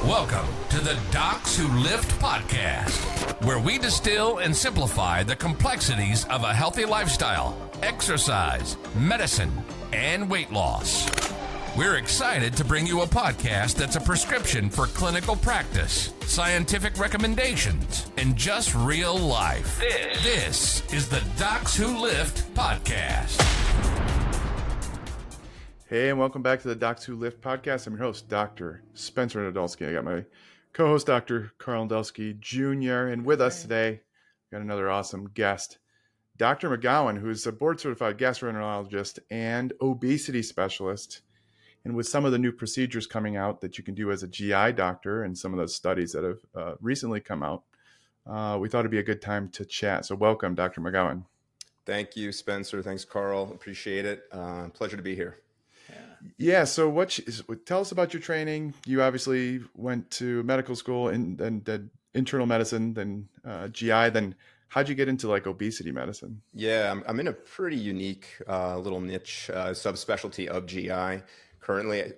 Welcome to the Docs Who Lift podcast, where we distill and simplify the complexities of a healthy lifestyle, exercise, medicine, and weight loss. We're excited to bring you a podcast that's a prescription for clinical practice, scientific recommendations, and just real life. This is the Docs Who Lift podcast. Hey, and welcome back to the Docs Who Lift podcast. I'm your host, Dr. Spencer Nadolsky. I got my co-host, Dr. Karl and Spencer Jr., and with us today, got another awesome guest, Dr. McGowan, who's a board-certified gastroenterologist and obesity specialist. And with some of the new procedures coming out that you can do as a GI doctor and some of those studies that have recently come out, we thought it'd be a good time to chat. So welcome, Dr. McGowan. Thank you, Spencer. Thanks, Karl. Appreciate it. Pleasure to be here. Yeah. So tell us about your training. You obviously went to medical school and did internal medicine, then GI. Then how'd you get into like obesity medicine? Yeah, I'm in a pretty unique little niche subspecialty of GI currently.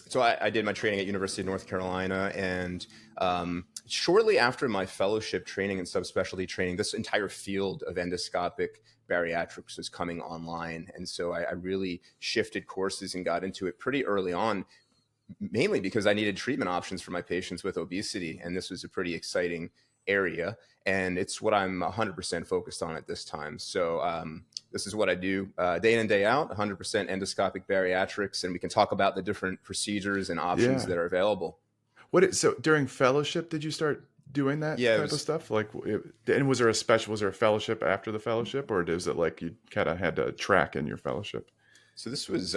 So I did my training at University of North Carolina, and shortly after my fellowship training and subspecialty training, this entire field of endoscopic bariatrics was coming online. And so I really shifted courses and got into it pretty early on, mainly because I needed treatment options for my patients with obesity. And this was a pretty exciting area. And it's what I'm 100% focused on at this time. So this is what I do day in and day out, 100% endoscopic bariatrics. And we can talk about the different procedures and options that are available. So during fellowship, did you start doing that type of stuff? And was there a fellowship after the fellowship, or is it like you kind of had a track in your fellowship? So this was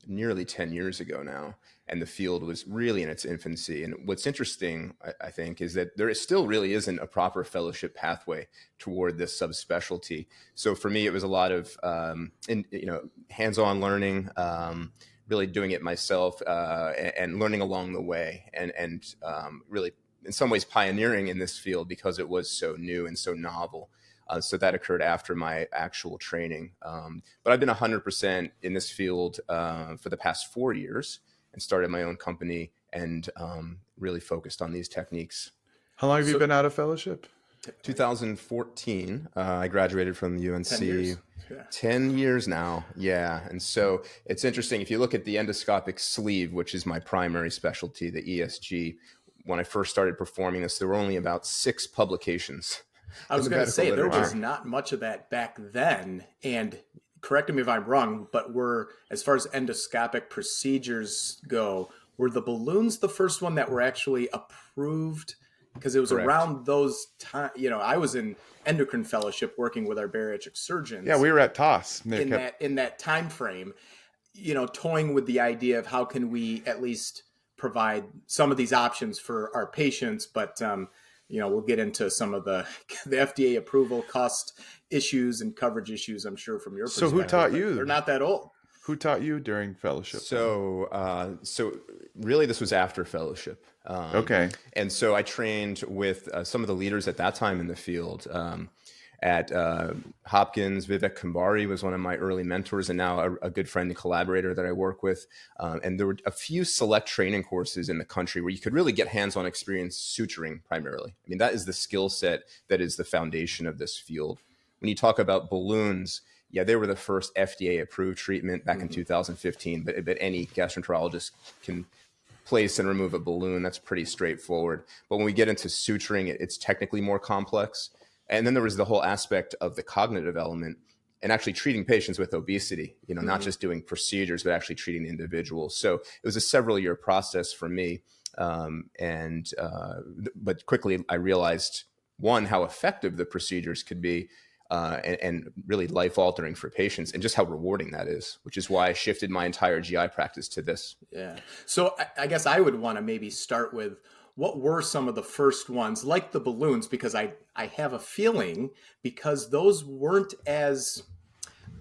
nearly 10 years ago now, and the field was really in its infancy. And what's interesting, I think, is that there still really isn't a proper fellowship pathway toward this subspecialty. So for me, it was a lot of hands-on learning, really doing it myself, and learning along the way, and really in some ways pioneering in this field because it was so new and so novel. So that occurred after my actual training. But I've been 100% in this field for the past 4 years and started my own company and really focused on these techniques. How long have you been out of fellowship? 2014, I graduated from the UNC. 10 years. Yeah. 10 years now. Yeah. And so it's interesting. If you look at the endoscopic sleeve, which is my primary specialty, the ESG, when I first started performing this, there were only about 6 publications. I was going to say there was not much of that back then. And correct me if I'm wrong, but as far as endoscopic procedures go, were the balloons the first one that were actually approved? Because it was around those times, I was in endocrine fellowship working with our bariatric surgeons. Yeah, we were at TOS. In that time frame, toying with the idea of how can we at least provide some of these options for our patients, but we'll get into some of the FDA approval cost issues and coverage issues, I'm sure, from your perspective. So who taught you? They're not that old. Who taught you during fellowship? So really this was after fellowship. Okay. And so I trained with some of the leaders at that time in the field. At Hopkins, Vivek Kumbhari was one of my early mentors and now a good friend and collaborator that I work with. And there were a few select training courses in the country where you could really get hands-on experience suturing primarily. I mean, that is the skill set that is the foundation of this field. When you talk about balloons, yeah, they were the first FDA-approved treatment back in 2015, but any gastroenterologist can place and remove a balloon. That's pretty straightforward. But when we get into suturing, it's technically more complex. And then there was the whole aspect of the cognitive element and actually treating patients with obesity, not just doing procedures, but actually treating the individuals. So it was a several-year process for me. But quickly I realized, one, how effective the procedures could be, and really life-altering for patients, and just how rewarding that is, which is why I shifted my entire GI practice to this. Yeah. So I guess I would want to maybe start with, what were some of the first ones, like the balloons, because I have a feeling, because those weren't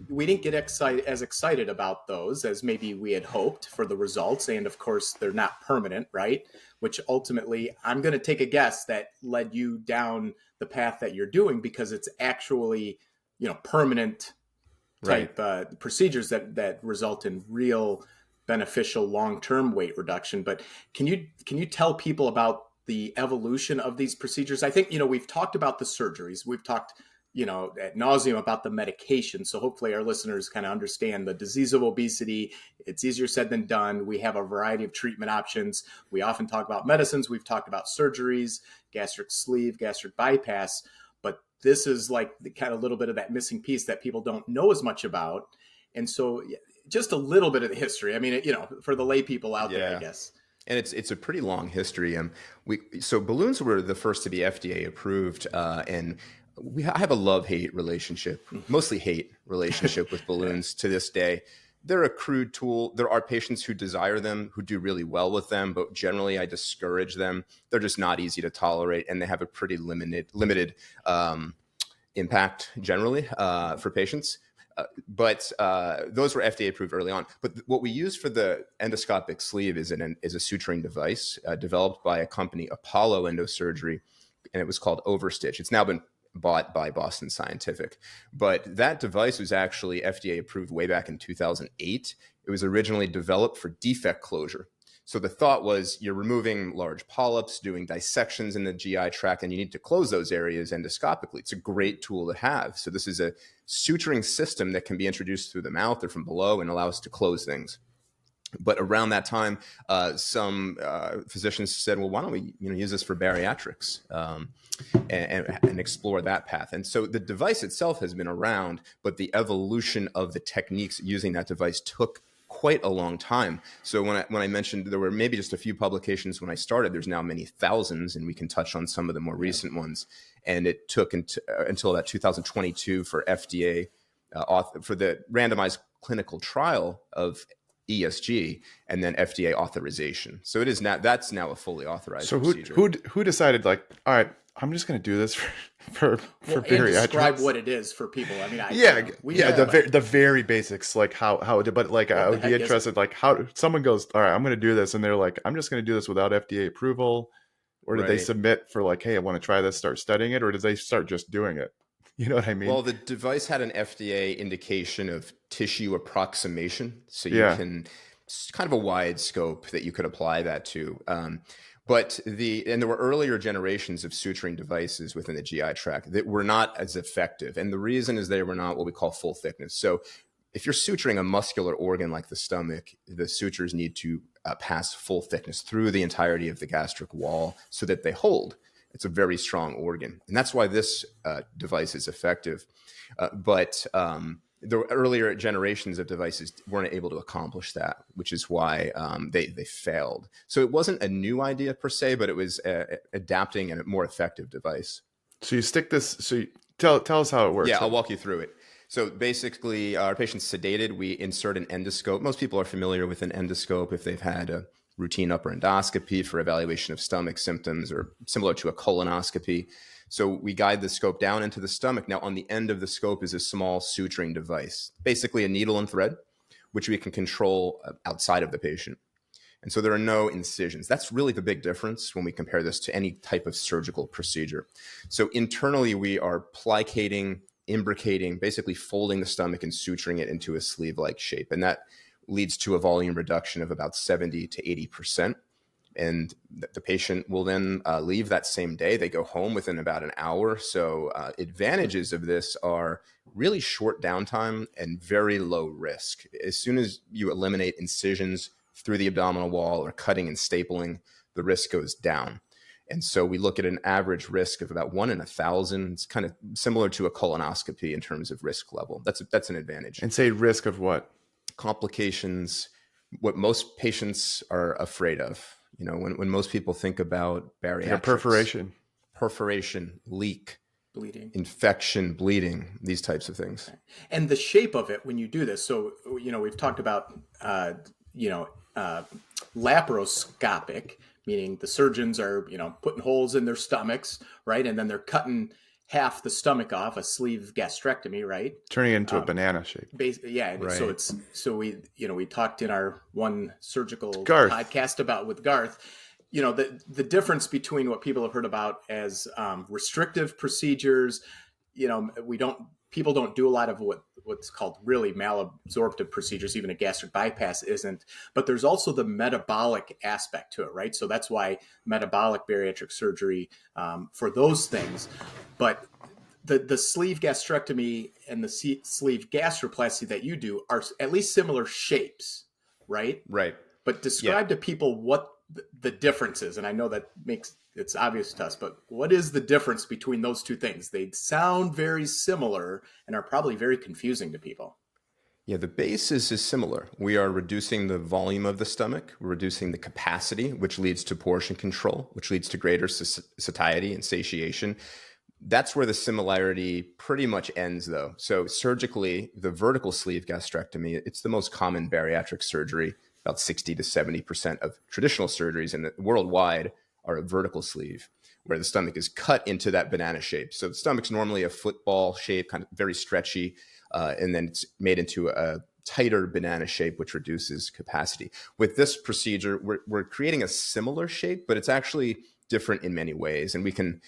we didn't get as excited about those as maybe we had hoped for the results. And of course, they're not permanent, right? Which ultimately, I'm going to take a guess that led you down the path that you're doing, because it's actually, permanent type procedures that result in real beneficial long-term weight reduction. But can you tell people about the evolution of these procedures? I think, we've talked about the surgeries. We've talked, ad nauseum about the medication. So hopefully our listeners kind of understand the disease of obesity. It's easier said than done. We have a variety of treatment options. We often talk about medicines. We've talked about surgeries, gastric sleeve, gastric bypass. But this is like the kind of little bit of that missing piece that people don't know as much about. And so just a little bit of the history. I mean, for the lay people out there, I guess. And it's a pretty long history. So balloons were the first to be FDA approved, and I have a love-hate relationship, mostly hate relationship with balloons to this day. They're a crude tool. There are patients who desire them, who do really well with them, but generally I discourage them. They're just not easy to tolerate, and they have a pretty limited impact generally for patients. But those were FDA approved early on. But what we use for the endoscopic sleeve is a suturing device developed by a company, Apollo Endosurgery, and it was called Overstitch. It's now been bought by Boston Scientific. But that device was actually FDA approved way back in 2008. It was originally developed for defect closure. So the thought was you're removing large polyps, doing dissections in the GI tract, and you need to close those areas endoscopically. It's a great tool to have. So this is a suturing system that can be introduced through the mouth or from below and allow us to close things. But around that time, some physicians said, well, why don't we use this for bariatrics and explore that path? And so the device itself has been around, but the evolution of the techniques using that device took quite a long time. So when I mentioned there were maybe just a few publications when I started, there's now many thousands, and we can touch on some of the more recent ones. And it took until about 2022 for FDA for the randomized clinical trial of ESG and then FDA authorization. So it is now, that's now a fully authorized procedure. Who decided, like, all right, I'm just going to do this for bariatrics? Describe what it is for people. I mean, the very basics, like how it, but like I would be interested, like how someone goes, all right, I'm going to do this, and they're like, I'm just going to do this without FDA approval, or did they submit for like, hey, I want to try this, start studying it, or did they start just doing it? You know what I mean? Well, the device had an FDA indication of tissue approximation, so you can, it's kind of a wide scope that you could apply that to. But there were earlier generations of suturing devices within the GI tract that were not as effective. And the reason is they were not what we call full thickness. So if you're suturing a muscular organ like the stomach, the sutures need to pass full thickness through the entirety of the gastric wall so that they hold. It's a very strong organ. And that's why this device is effective. But the earlier generations of devices weren't able to accomplish that, which is why they failed. So it wasn't a new idea per se, but it was adapting a more effective device. So you stick this. So tell us how it works. Yeah, I'll walk you through it. So basically, our patient's sedated. We insert an endoscope. Most people are familiar with an endoscope if they've had a routine upper endoscopy for evaluation of stomach symptoms, or similar to a colonoscopy. So we guide the scope down into the stomach. Now, on the end of the scope is a small suturing device, basically a needle and thread, which we can control outside of the patient. And so there are no incisions. That's really the big difference when we compare this to any type of surgical procedure. So internally, we are plicating, imbricating, basically folding the stomach and suturing it into a sleeve-like shape. And that leads to a volume reduction of about 70 to 80%. And the patient will then leave that same day. They go home within about an hour. So advantages of this are really short downtime and very low risk. As soon as you eliminate incisions through the abdominal wall or cutting and stapling, the risk goes down. And so we look at an average risk of about 1 in 1,000. It's kind of similar to a colonoscopy in terms of risk level. That's an advantage. And say risk of what? Complications, what most patients are afraid of. You know, when most people think about bariatrics, like perforation, leak, bleeding, infection, bleeding, these types of things. And the shape of it when you do this. So, we've talked about, laparoscopic, meaning the surgeons are, putting holes in their stomachs, right? And then they're cutting half the stomach off, a sleeve gastrectomy, right? Turning it into a banana shape. Right. So we talked in our one surgical podcast with Garth, the difference between what people have heard about as restrictive procedures, people don't do a lot of what what's called really malabsorptive procedures. Even a gastric bypass isn't. But there's also the metabolic aspect to it, right? So that's why metabolic bariatric surgery for those things. But the sleeve gastrectomy and the sleeve gastroplasty that you do are at least similar shapes, right? Right. But describe to people what the difference is. And I know that it's obvious to us, but what is the difference between those two things? They sound very similar and are probably very confusing to people. Yeah, the basis is similar. We are reducing the volume of the stomach, we're reducing the capacity, which leads to portion control, which leads to greater satiety and satiation. That's where the similarity pretty much ends, though. So surgically, the vertical sleeve gastrectomy, it's the most common bariatric surgery. About 60 to 70% of traditional surgeries worldwide are a vertical sleeve, where the stomach is cut into that banana shape. So the stomach's normally a football shape, kind of very stretchy, and then it's made into a tighter banana shape, which reduces capacity. With this procedure, we're creating a similar shape, but it's actually different in many ways. And we can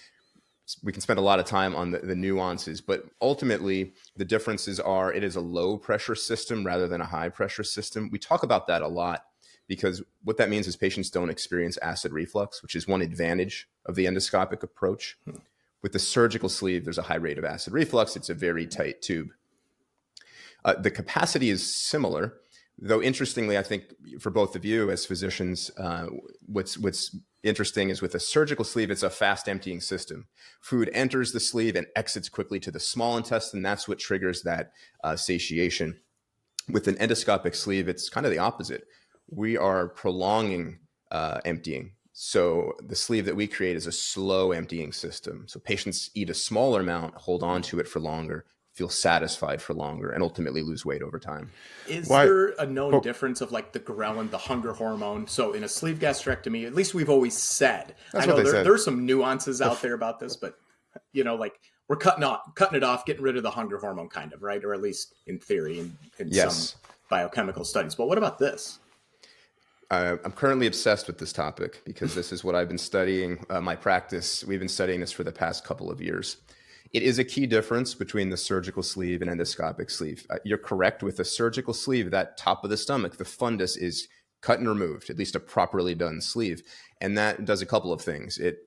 spend a lot of time on the nuances, but ultimately the differences are it is a low pressure system rather than a high pressure system. We talk about that a lot because what that means is patients don't experience acid reflux, which is one advantage of the endoscopic approach. With the surgical sleeve, there's a high rate of acid reflux. It's a very tight tube. The capacity is similar, though interestingly, I think for both of you as physicians, what's interesting is with a surgical sleeve, it's a fast emptying system. Food enters the sleeve and exits quickly to the small intestine. That's what triggers that satiation. With an endoscopic sleeve, it's kind of the opposite. We are prolonging emptying. So the sleeve that we create is a slow emptying system. So patients eat a smaller amount, hold on to it for longer, feel satisfied for longer, and ultimately lose weight over time. Is there a known difference of like the ghrelin, the hunger hormone? So in a sleeve gastrectomy, at least we've always said, I know there's some nuances out there about this, but like we're cutting it off, getting rid of the hunger hormone kind of, right? Or at least in theory in some biochemical studies. But what about this? I'm currently obsessed with this topic because this is what I've been studying. My practice, we've been studying this for the past couple of years. It is a key difference between the surgical sleeve and endoscopic sleeve. You're correct with the surgical sleeve, that top of the stomach, the fundus is cut and removed, at least a properly done sleeve. And that does a couple of things. It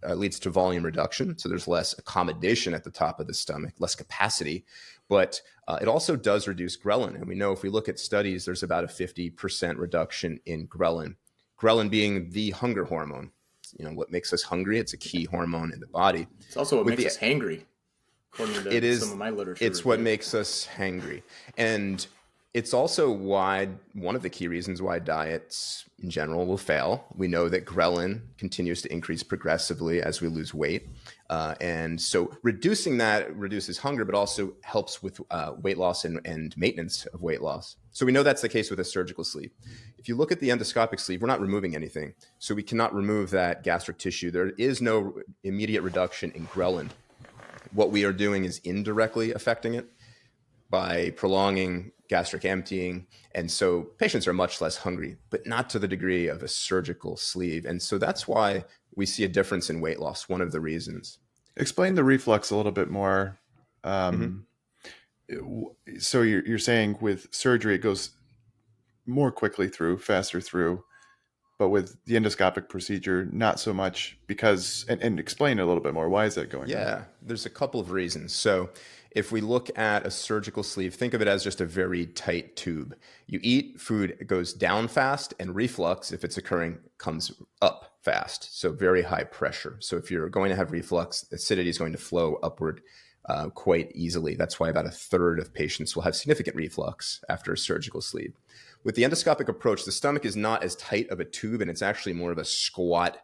leads to volume reduction. So there's less accommodation at the top of the stomach, less capacity, but it also does reduce ghrelin. And we know if we look at studies, there's about a 50% reduction in ghrelin. Ghrelin being the hunger hormone. What makes us hungry. It's a key hormone in the body. It's also what makes us hangry, according to some of my literature. It's what makes us hangry. And it's also one of the key reasons why diets in general will fail. We know that ghrelin continues to increase progressively as we lose weight. And so reducing that reduces hunger, but also helps with weight loss and maintenance of weight loss. So we know that's the case with a surgical sleeve. If you look at the endoscopic sleeve, we're not removing anything. So we cannot remove that gastric tissue. There is no immediate reduction in ghrelin. What we are doing is indirectly affecting it by prolonging gastric emptying. And so patients are much less hungry, but not to the degree of a surgical sleeve. And so that's why we see a difference in weight loss, one of the reasons. Explain the reflux a little bit more. So you're saying with surgery, it goes more quickly through, faster through, but with the endoscopic procedure, not so much because, and explain it a little bit more. Why is that going on? Yeah, there's a couple of reasons. So if we look at a surgical sleeve, think of it as just a very tight tube. You eat, food goes down fast, and reflux, if it's occurring, comes up fast. So very high pressure. So if you're going to have reflux, acidity is going to flow upward quite easily. That's why about a third of patients will have significant reflux after a surgical sleeve. With the endoscopic approach, the stomach is not as tight of a tube, and it's actually more of a squat,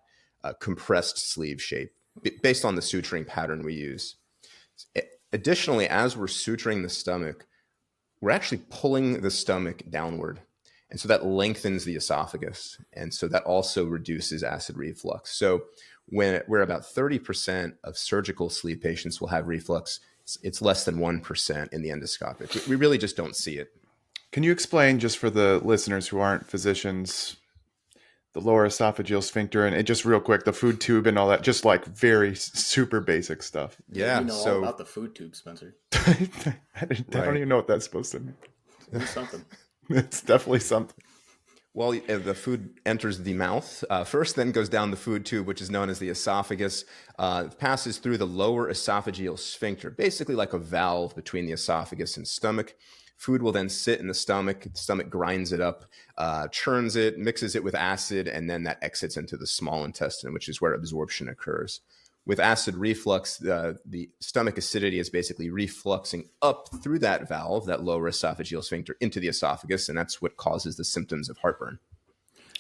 compressed sleeve shape based on the suturing pattern we use. Additionally, as we're suturing the stomach, we're actually pulling the stomach downward. And so that lengthens the esophagus. And so that also reduces acid reflux. So when we're about 30% of surgical sleeve patients will have reflux, it's less than 1% in the endoscopic. We really just don't see it. Can you explain, just for the listeners who aren't physicians, the lower esophageal sphincter, and it just real quick, the food tube and all that, just like very super basic stuff. Yeah. You know all about the food tube, Spencer. I don't even know what that's supposed to mean. Do something. It's definitely something. Well, the food enters the mouth first, then goes down the food tube, which is known as the esophagus, passes through the lower esophageal sphincter, basically like a valve between the esophagus and stomach. Food will then sit in the stomach grinds it up, churns it, mixes it with acid, and then that exits into the small intestine, which is where absorption occurs. With acid reflux, the stomach acidity is basically refluxing up through that valve, that lower esophageal sphincter, into the esophagus, and that's what causes the symptoms of heartburn.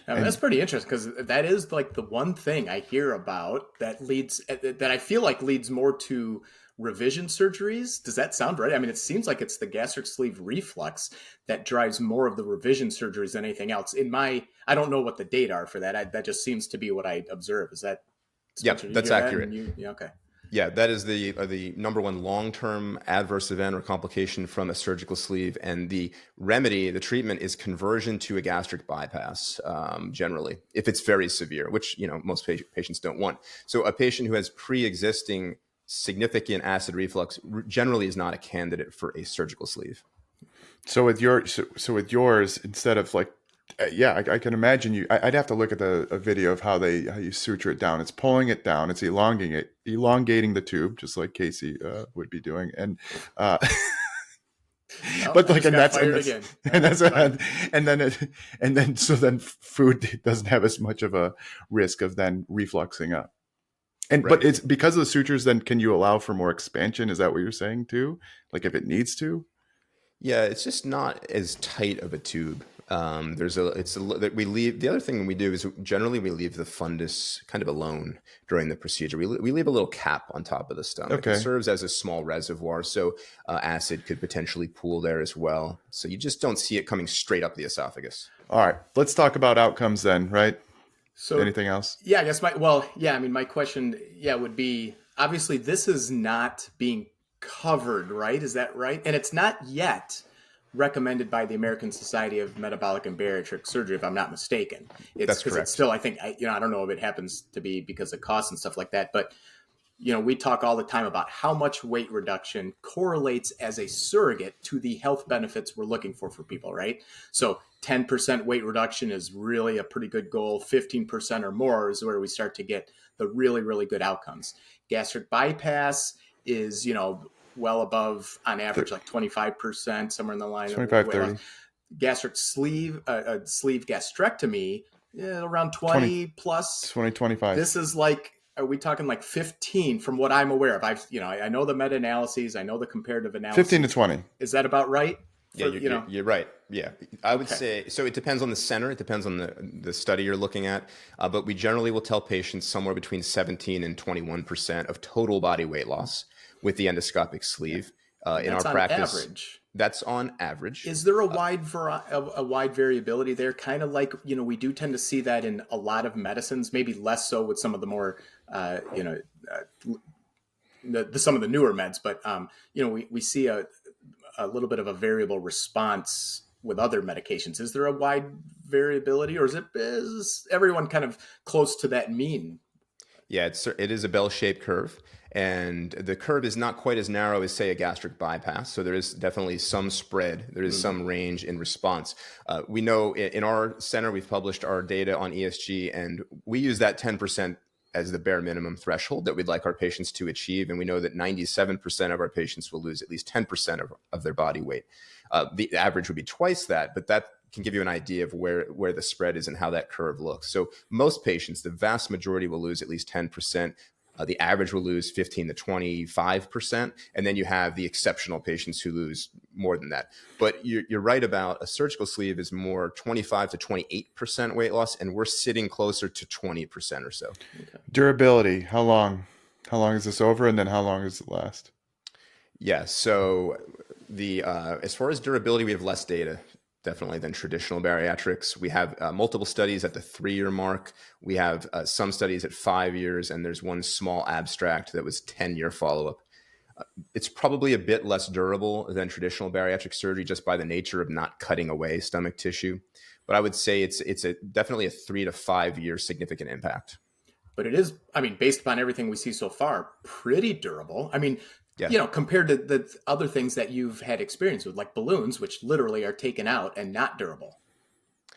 That's pretty interesting because that is like the one thing I hear about that I feel like leads more to revision surgeries. Does that sound right? I mean, it seems like it's the gastric sleeve reflux that drives more of the revision surgeries than anything else. I don't know what the data are for that. That just seems to be what I observe. Is that? Yeah, that's accurate. Okay. Yeah, that is the number one long-term adverse event or complication from a surgical sleeve. And the remedy, the treatment is conversion to a gastric bypass, generally, if it's very severe, which, most patients don't want. So a patient who has pre-existing significant acid reflux generally is not a candidate for a surgical sleeve. So with yours, instead of like, I can imagine I'd have to look at a video of how you suture it down. It's pulling it down. It's elongating the tube, just like Casey would be doing. And but like, and then food doesn't have as much of a risk of then refluxing up. And right. But it's because of the sutures. Then can you allow for more expansion? Is that what you're saying too? Like if it needs to? Yeah, it's just not as tight of a tube. The other thing we do is generally we leave the fundus kind of alone during the procedure. We leave a little cap on top of the stomach. Okay. It serves as a small reservoir, so acid could potentially pool there as well. So you just don't see it coming straight up the esophagus. All right, let's talk about outcomes then, right? So anything else? Yeah, I guess my question, would be, obviously this is not being covered, right? Is that right? And it's not yet recommended by the American Society of Metabolic and Bariatric Surgery, if I'm not mistaken. That's correct. It's still, I think, I don't know if it happens to be because of cost and stuff like that, but we talk all the time about how much weight reduction correlates as a surrogate to the health benefits we're looking for people, right? So 10% weight reduction is really a pretty good goal. 15% or more is where we start to get the really, really good outcomes. Gastric bypass is, well above, on average, like 25%, somewhere in the line. 25, 30. Gastric sleeve gastrectomy, around 20 plus. 20, 25. This is like, are we talking like 15 from what I'm aware of? I know the meta-analyses. I know the comparative analysis. 15 to 20. Is that about right? You're right. Yeah, I would say, so it depends on the center. It depends on the study you're looking at. But we generally will tell patients somewhere between 17 and 21% of total body weight loss with the endoscopic sleeve. In our practice, average. That's on average. Is there a wide variability there? Kind of like, we do tend to see that in a lot of medicines, maybe less so with some of the more, some of the newer meds, but, we see a little bit of a variable response with other medications. Is there a wide variability, or is everyone kind of close to that mean? Yeah, it is a bell-shaped curve, and the curve is not quite as narrow as, say, a gastric bypass. So there is definitely some spread. There is some range in response. We know in our center, we've published our data on ESG, and we use that 10% as the bare minimum threshold that we'd like our patients to achieve. And we know that 97% of our patients will lose at least 10% of their body weight. The average would be twice that, but that can give you an idea of where the spread is and how that curve looks. So most patients, the vast majority, will lose at least 10%. The average will lose 15 to 25%. And then you have the exceptional patients who lose more than that. But you're right about a surgical sleeve is more 25 to 28% weight loss, and we're sitting closer to 20% or so. Okay. Durability, how long? How long is this over, and then how long does it last? Yeah, so as far as durability, we have less data definitely than traditional bariatrics. We have multiple studies at the 3-year mark. We have some studies at 5 years, and there's one small abstract that was 10-year follow-up. It's probably a bit less durable than traditional bariatric surgery just by the nature of not cutting away stomach tissue. but I would say it's definitely a 3 to 5 year significant impact. But it is, I mean, based upon everything we see so far, pretty durable. I mean, Yeah. compared to the other things that you've had experience with, like balloons, which literally are taken out and not durable,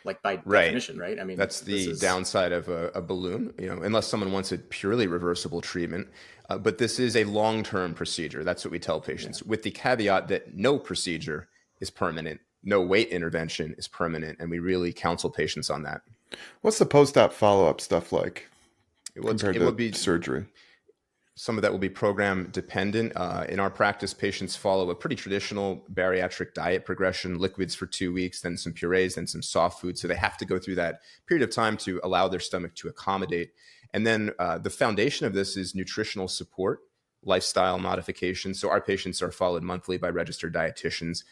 like by definition, right? I mean, that's the downside of a balloon, unless someone wants a purely reversible treatment. But this is a long-term procedure. That's what we tell patients, with the caveat that no procedure is permanent, no weight intervention is permanent, and we really counsel patients on that. What's the post-op follow-up stuff like It will be surgery? Some of that will be program dependent. In our practice, patients follow a pretty traditional bariatric diet progression: liquids for 2 weeks, then some purees, then some soft food. So they have to go through that period of time to allow their stomach to accommodate. And then the foundation of this is nutritional support, lifestyle modification. So our patients are followed monthly by registered dietitians.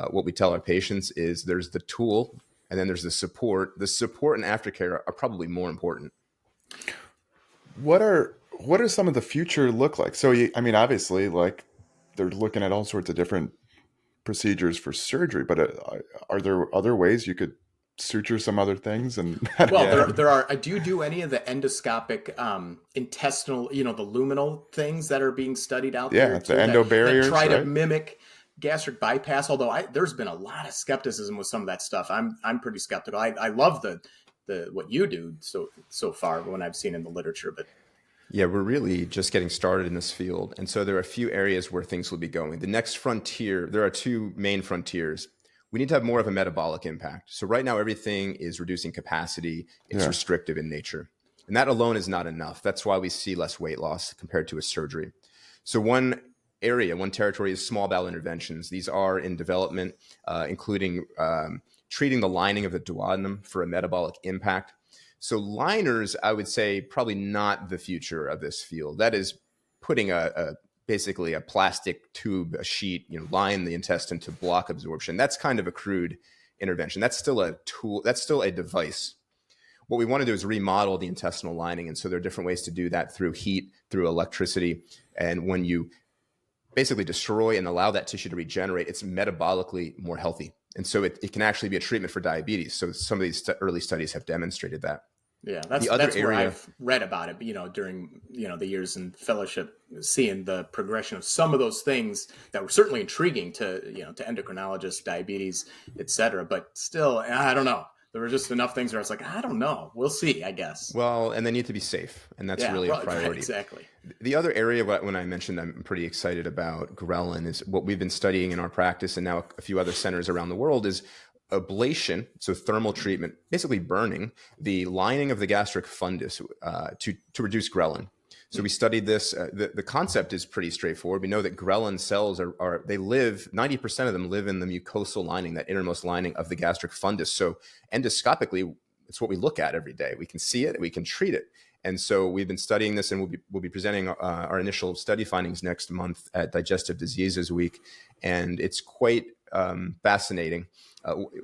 What we tell our patients is there's the tool and then there's the support. The support and aftercare are probably more important. What are some of the future look like? So, I mean, obviously, like they're looking at all sorts of different procedures for surgery, but are there other ways you could suture some other things? And there are. Do you do any of the endoscopic intestinal, the luminal things that are being studied out there? Yeah, the endobarriers, that try right? to mimic gastric bypass. Although there's been a lot of skepticism with some of that stuff. I'm pretty skeptical. I love the what you do so far when I've seen in the literature, but yeah, we're really just getting started in this field. And so there are a few areas where things will be going. The next frontier, there are two main frontiers. We need to have more of a metabolic impact. So right now, everything is reducing capacity. It's restrictive in nature. And that alone is not enough. That's why we see less weight loss compared to a surgery. So one territory is small bowel interventions. These are in development, including treating the lining of the duodenum for a metabolic impact. So liners, I would say, probably not the future of this field. That is putting basically a plastic tube, a sheet, line the intestine to block absorption. That's kind of a crude intervention. That's still a tool. That's still a device. What we want to do is remodel the intestinal lining. And so there are different ways to do that through heat, through electricity. And when you basically destroy and allow that tissue to regenerate, it's metabolically more healthy. And so it can actually be a treatment for diabetes. So some of these early studies have demonstrated that. Yeah, that's where I've read about it, during, the years in fellowship, seeing the progression of some of those things that were certainly intriguing to endocrinologists, diabetes, et cetera. But still, I don't know. There were just enough things where I was like, I don't know. We'll see, I guess. Well, and they need to be safe. And that's really a priority. Right, exactly. The other area, when I mentioned I'm pretty excited about ghrelin, is what we've been studying in our practice and now a few other centers around the world is ablation, so thermal treatment, basically burning the lining of the gastric fundus to reduce ghrelin. So we studied this. The concept is pretty straightforward. We know that ghrelin cells they live, 90% of them live in the mucosal lining, that innermost lining of the gastric fundus. So endoscopically, it's what we look at every day. We can see it, we can treat it. And so we've been studying this, and we'll be presenting our initial study findings next month at Digestive Diseases Week. And it's quite fascinating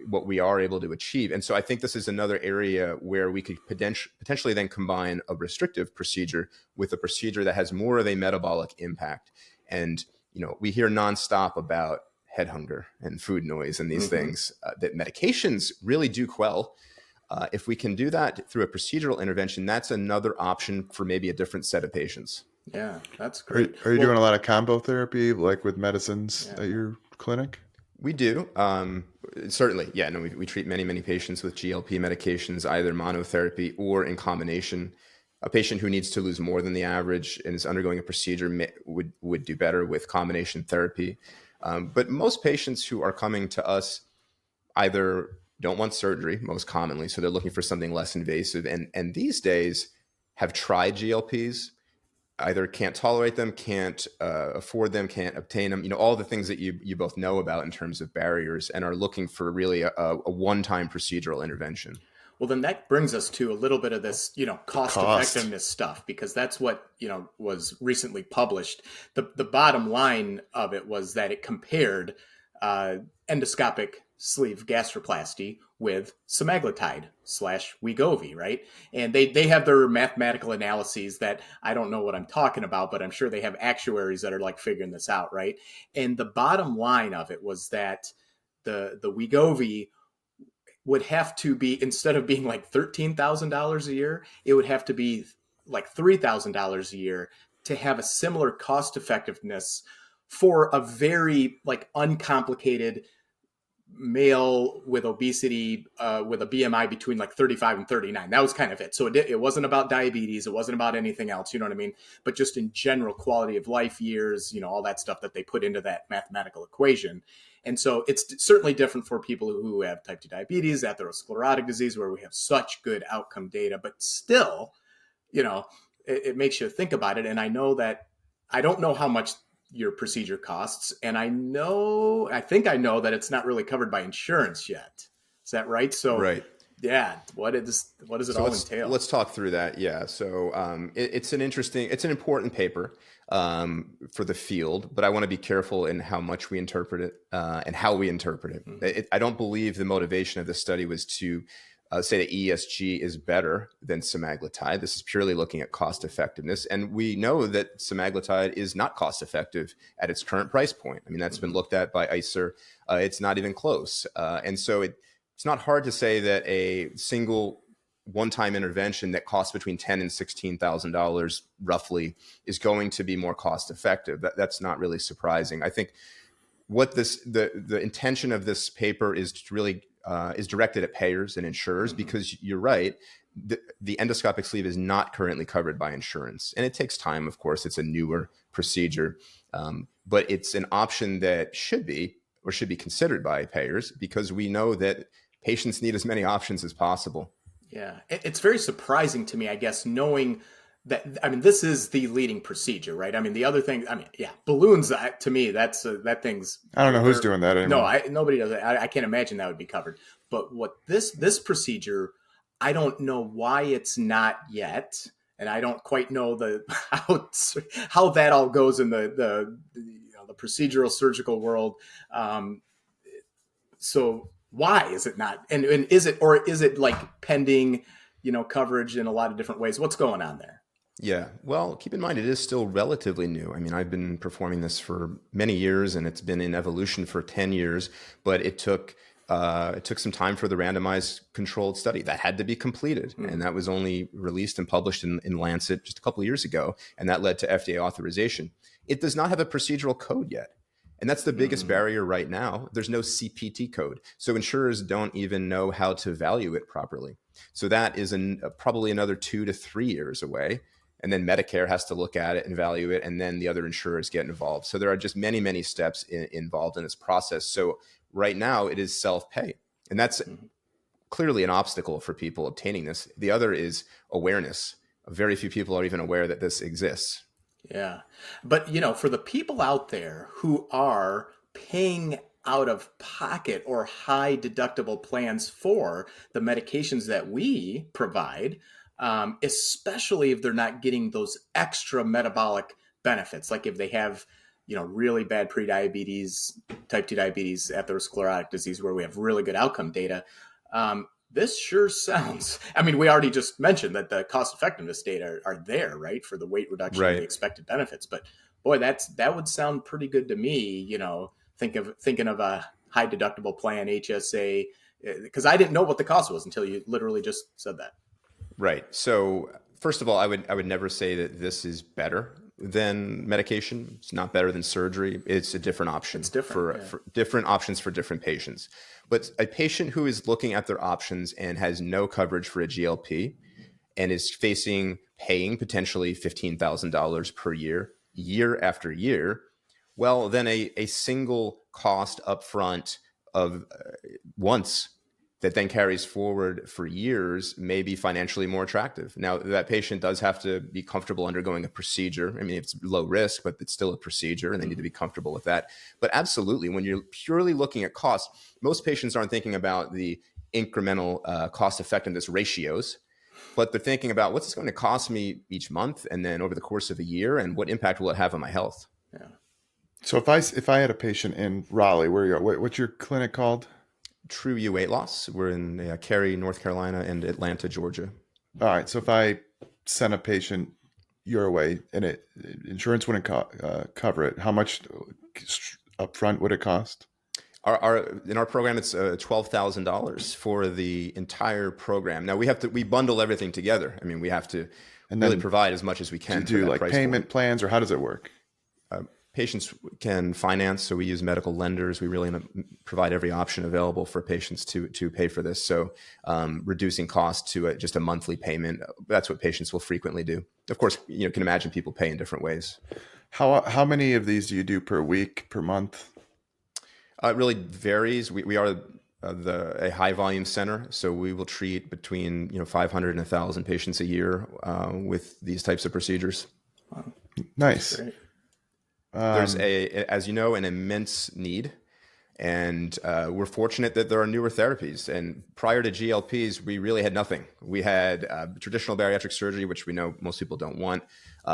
what we are able to achieve. And so I think this is another area where we could potentially then combine a restrictive procedure with a procedure that has more of a metabolic impact. And, we hear nonstop about head hunger and food noise and these things that medications really do quell. If we can do that through a procedural intervention, that's another option for maybe a different set of patients. Yeah, that's great. Are you doing a lot of combo therapy, like with medicines at your clinic? We do. Certainly. Yeah, no, we treat many patients with GLP medications, either monotherapy or in combination. A patient who needs to lose more than the average and is undergoing a procedure would do better with combination therapy. But most patients who are coming to us either don't want surgery, most commonly, so they're looking for something less invasive, and these days have tried GLPs, either can't tolerate them, can't afford them, can't obtain them, all the things that you both know about in terms of barriers, and are looking for really a one-time procedural intervention. Well, then that brings us to a little bit of this, cost effectiveness stuff, because that's what, was recently published. The bottom line of it was that it compared endoscopic sleeve gastroplasty with semaglutide / Wegovy, right? And they have their mathematical analyses that I don't know what I'm talking about, but I'm sure they have actuaries that are like figuring this out, right? And the bottom line of it was that the Wegovy would have to be, instead of being like $13,000 a year, it would have to be like $3,000 a year to have a similar cost effectiveness for a very like uncomplicated male with obesity, with a BMI between like 35 and 39. That was kind of it. So it wasn't about diabetes. It wasn't about anything else. You know what I mean? But just in general, quality of life, years, all that stuff that they put into that mathematical equation. And so it's certainly different for people who have type 2 diabetes, atherosclerotic disease, where we have such good outcome data, but still, it makes you think about it. And I know that I don't know how much your procedure costs. And I think I know that it's not really covered by insurance yet. Is that right? So, right. Yeah. What does it all entail? Let's talk through that. Yeah. So it's an important paper for the field, but I want to be careful in how much we interpret it and how we interpret it. Mm-hmm. I don't believe the motivation of this study was to say that ESG is better than semaglutide. This is purely looking at cost effectiveness. And we know that semaglutide is not cost effective at its current price point. I mean, that's been looked at by ICER. It's not even close. And so it's not hard to say that a single one-time intervention that costs between $10,000 and $16,000 roughly is going to be more cost effective. That's not really surprising. I think what the intention of this paper is to really is directed at payers and insurers, because you're right, the endoscopic sleeve is not currently covered by insurance. And it takes time, of course. It's a newer procedure, but it's an option that should be considered by payers, because we know that patients need as many options as possible. Yeah, it's very surprising to me, I guess, knowing that, this is the leading procedure, right? The other thing, balloons, to me, that thing's... I don't know who's doing that anymore. No, nobody does it. I can't imagine that would be covered. But what this procedure, I don't know why it's not yet. And I don't quite know how that all goes in the procedural surgical world. So why is it not? And is it like pending, coverage in a lot of different ways? What's going on there? Yeah. Well, keep in mind, it is still relatively new. I've been performing this for many years, and it's been in evolution for 10 years, but it took some time for the randomized controlled study that had to be completed. And that was only released and published in Lancet just a couple of years ago. And that led to FDA authorization. It does not have a procedural code yet. And that's the biggest barrier right now. There's no CPT code. So insurers don't even know how to value it properly. So that is probably another 2 to 3 years away. And then Medicare has to look at it and value it, and then the other insurers get involved. So there are just many, many steps involved in this process. So right now it is self-pay. And that's clearly an obstacle for people obtaining this. The other is awareness. Very few people are even aware that this exists. Yeah. But, for the people out there who are paying out of pocket or high deductible plans for the medications that we provide, especially if they're not getting those extra metabolic benefits, like if they have, really bad prediabetes, type 2 diabetes, atherosclerotic disease, where we have really good outcome data. This sure sounds, we already just mentioned that the cost effectiveness data are there, right, for the weight reduction and the expected benefits. But boy, that would sound pretty good to me, thinking of a high deductible plan, HSA, because I didn't know what the cost was until you literally just said that. Right. So first of all, I would never say that this is better than medication. It's not better than surgery. It's a different option. It's different for different options for different patients. But a patient who is looking at their options and has no coverage for a GLP and is paying potentially $15,000 per year after year, well, then a single cost upfront of once that then carries forward for years may be financially more attractive. Now, that patient does have to be comfortable undergoing a procedure. It's low risk, but it's still a procedure, and they need to be comfortable with that. But absolutely, when you're purely looking at cost, most patients aren't thinking about the incremental cost effectiveness ratios, but they're thinking about what's it going to cost me each month and then over the course of a year, and what impact will it have on my health? Yeah. So if I had a patient in Raleigh, where you are, what's your clinic called? True U Weight Loss. We're in Cary, North Carolina, and Atlanta, Georgia. All right. So if I send a patient your way and insurance wouldn't cover it, how much upfront would it cost? In our program, it's $12,000 for the entire program. Now we bundle everything together. I mean, we have to really provide as much as we can. Do you do like payment plans, or how does it work? Patients can finance, so we use medical lenders. We really provide every option available for patients to pay for this. So reducing costs to just a monthly payment, that's what patients will frequently do. Of course, you can imagine people pay in different ways. How many of these do you do per week, per month? It really varies. We are a high volume center, so we will treat between 500 and 1,000 patients a year with these types of procedures. Wow. Nice. There's as you know, an immense need, and we're fortunate that there are newer therapies. And prior to GLPs, we really had nothing. We had traditional bariatric surgery, which we know most people don't want.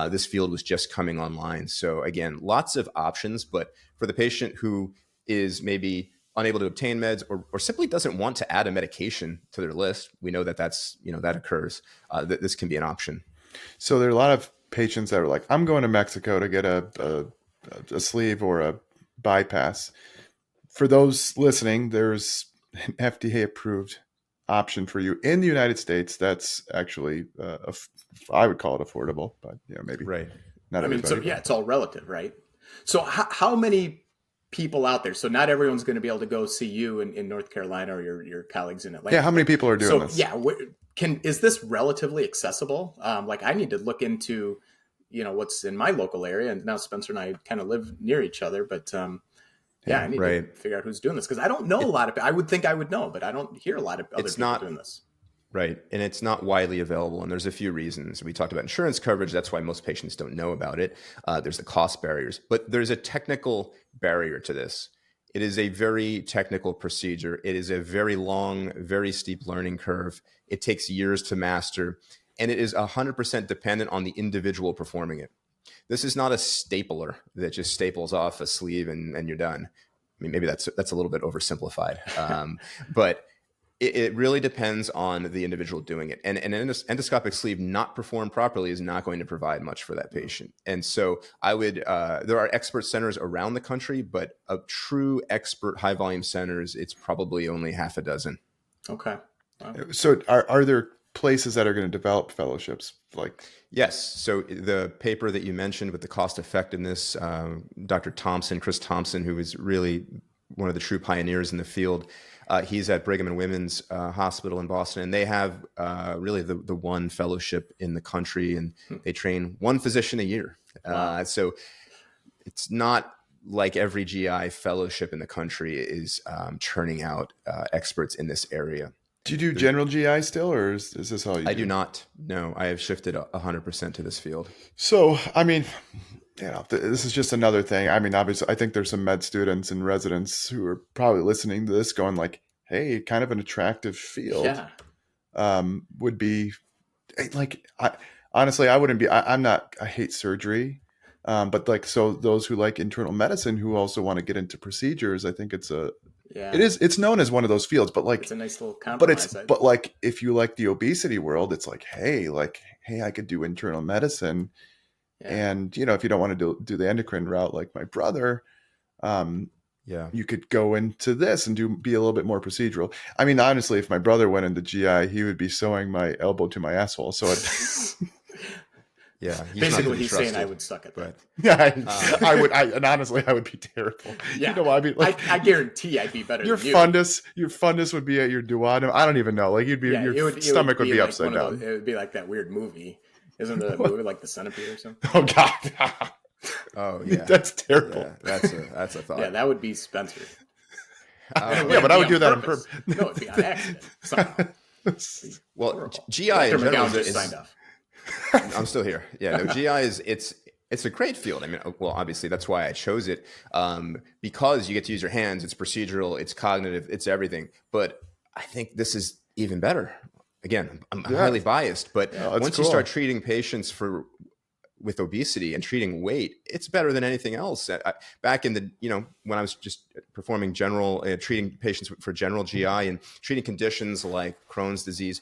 This field was just coming online. So again, lots of options, but for the patient who is maybe unable to obtain meds or simply doesn't want to add a medication to their list, we know that that occurs, that this can be an option. So there are a lot of patients that are like, I'm going to Mexico to get a sleeve or a bypass. For those listening, there's an FDA approved option for you in the United States. That's actually, I would call it affordable, but maybe right. Not everybody. So it's all relative, right? So how many people out there? So not everyone's going to be able to go see you in North Carolina or your colleagues in Atlanta. Yeah. How many people are doing this? Yeah. Is this relatively accessible? Like I need to look into, what's in my local area. And now Spencer and I kind of live near each other, but I need to figure out who's doing this, because I don't know a lot of people. I would think I would know, but I don't hear a lot of other people doing this. Right. And it's not widely available. And there's a few reasons. We talked about insurance coverage. That's why most patients don't know about it. There's the cost barriers, but there's a technical barrier to this. It is a very technical procedure. It is a very long, very steep learning curve. It takes years to master, and it is 100% dependent on the individual performing it. This is not a stapler that just staples off a sleeve and you're done. I mean, maybe that's a little bit oversimplified, but it really depends on the individual doing it. And an endoscopic sleeve not performed properly is not going to provide much for that patient. And so there are expert centers around the country, but of true expert high volume centers, it's probably only half a dozen. Okay. Wow. So are there places that are going to develop fellowships? Yes. So the paper that you mentioned with the cost effectiveness, Dr. Chris Thompson, who is really one of the true pioneers in the field, he's at Brigham and Women's Hospital in Boston, and they have really the one fellowship in the country, and they train one physician a year. Wow. So it's not like every GI fellowship in the country is churning out experts in this area. Do you do general GI still, or is this all you do? I do not. No, I have shifted 100% to this field. So, I mean, this is just another thing. I mean, obviously, I think there's some med students and residents who are probably listening to this going like, hey, kind of an attractive field. Yeah. Would be like, honestly, I wouldn't be, I hate surgery. But so those who like internal medicine who also want to get into procedures, I think it's known as one of those fields, but it's a nice little compromise. But if you like the obesity world, it's like, hey, I could do internal medicine. Yeah. And, if you don't want to do the endocrine route, like my brother, you could go into this and be a little bit more procedural. I mean, honestly, if my brother went into GI, he would be sewing my elbow to my asshole. So yeah, basically he's saying I would suck at that. Yeah, I would. And honestly, I would be terrible. Yeah, I'd be I guarantee I'd be better. Your than fundus, your fundus would be at your duodenum. I don't even know. Your stomach would be like upside down. It would be like that weird movie. Isn't there a movie like The Centipede or something? Oh God. Oh yeah, that's terrible. Yeah, that's a thought. Yeah, that would be Spencer. But I would do that on purpose. No, it'd be on accident. Well, GI in general just signed off. I'm still here. Yeah, no, GI it's a great field. I mean, well, obviously that's why I chose it, because you get to use your hands. It's procedural, it's cognitive, it's everything. But I think this is even better. Again, I'm highly biased, but once you start treating patients with obesity and treating weight, it's better than anything else. Back in the, when I was just performing treating patients for general GI and treating conditions like Crohn's disease,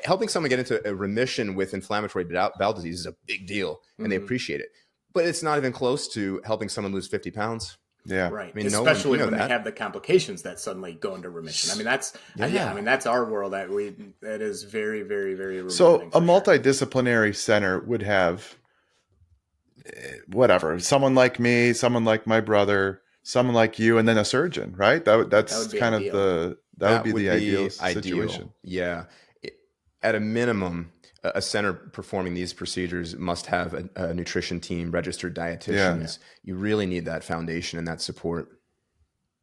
helping someone get into a remission with inflammatory bowel disease is a big deal, and they appreciate it. But it's not even close to helping someone lose 50 pounds. Yeah. Right. I mean, Especially no one, when they have the complications that suddenly go into remission. I mean, that's that's our world that is very, very, very rewarding. So a multidisciplinary center would have whatever, someone like me, someone like my brother, someone like you, and then a surgeon, right? That's kind ideal. of that would be the ideal situation. Yeah. At a minimum, a center performing these procedures must have a nutrition team, registered dietitians. You really need that foundation and that support.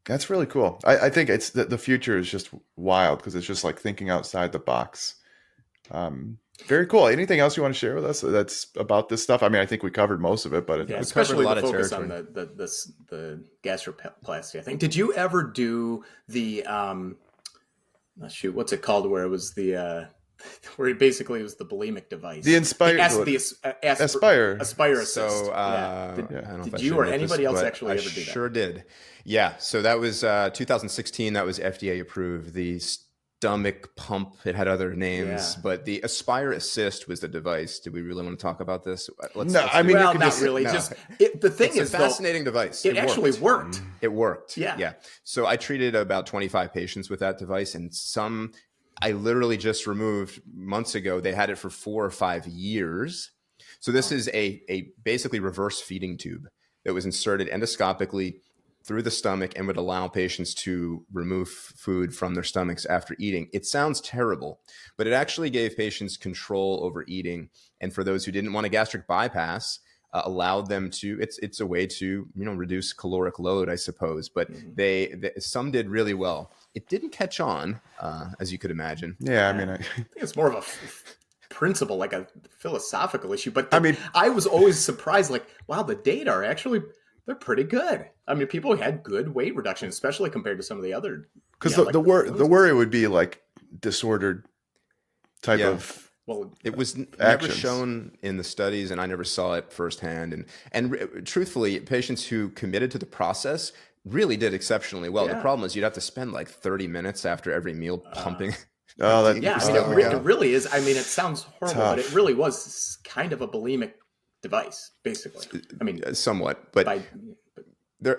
That's really cool. I think it's the future is just wild because it's just like thinking outside the box. Very cool. Anything else you want to share with us that's about this stuff? I mean, I think we covered most of it, but especially a lot the of focus territory. on the gastroplasty. I think. Did you ever do the what's it called? Where it was the where basically it was the bulimic device. The Aspire Assist. So I don't know if did I you should or make anybody this, else but actually I ever do that? Sure did. Yeah. So that was 2016. That was FDA approved. The stomach pump. It had other names, but the Aspire Assist was the device. Do we really want to talk about this? Not really. No. Just the thing it's is, a fascinating device. It actually worked. It worked. Yeah. So I treated about 25 patients with that device, and some I literally just removed months ago. They had it for 4 or 5 years. So this is a basically reverse feeding tube that was inserted endoscopically through the stomach and would allow patients to remove food from their stomachs after eating. It sounds terrible, but it actually gave patients control over eating. And for those who didn't want a gastric bypass, allowed them to, it's a way to, reduce caloric load, I suppose, but some did really well. It didn't catch on, as you could imagine. Yeah. I mean, I think it's more of a principle, like a philosophical issue, but I was always surprised, like, wow, the data are actually, they're pretty good. I mean, people had good weight reduction, especially compared to some of the other. Because the worry would be like disordered type of. Well, it was never actions. shown in the studies, and I never saw it firsthand. And truthfully, patients who committed to the process really did exceptionally well. The problem is you'd have to spend like 30 minutes after every meal pumping. It really is. I mean, it sounds horrible, but it really was kind of a bulimic device, basically. I mean, somewhat, but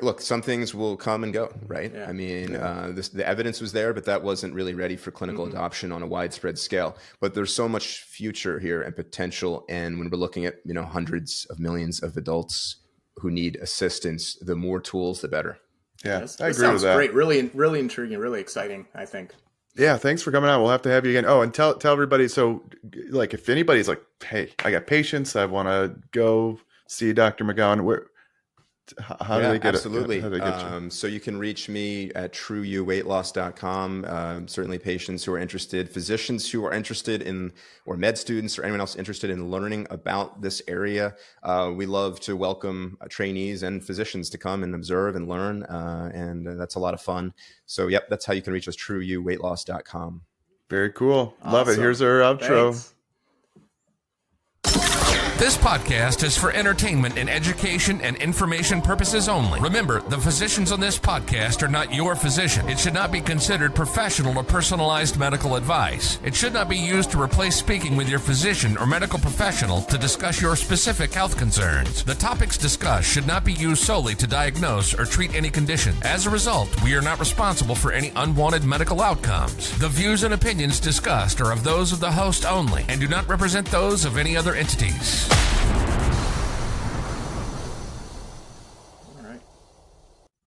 look, some things will come and go, right? Yeah. I mean, the evidence was there, but that wasn't really ready for clinical adoption on a widespread scale. But there's so much future here and potential. And when we're looking at, hundreds of millions of adults who need assistance, the more tools, the better. Yeah, yes, I agree with that. Great. Really, really intriguing, really exciting, I think. Yeah, thanks for coming out. We'll have to have you again. Oh, and tell everybody. So, like, if anybody's like, "Hey, I got patients. I want to go see Dr. McGowan," how do they get absolutely. it? How do they get you? So you can reach me at trueyouweightloss.com. Certainly patients who are interested, physicians who are interested in, or med students or anyone else interested in learning about this area. We love to welcome trainees and physicians to come and observe and learn. And that's a lot of fun. So, that's how you can reach us, trueyouweightloss.com. Very cool. Awesome. Love it. Here's our outro. Thanks. This podcast is for entertainment and education and information purposes only. Remember, the physicians on this podcast are not your physician. It should not be considered professional or personalized medical advice. It should not be used to replace speaking with your physician or medical professional to discuss your specific health concerns. The topics discussed should not be used solely to diagnose or treat any condition. As a result, we are not responsible for any unwanted medical outcomes. The views and opinions discussed are of those of the host only and do not represent those of any other entities.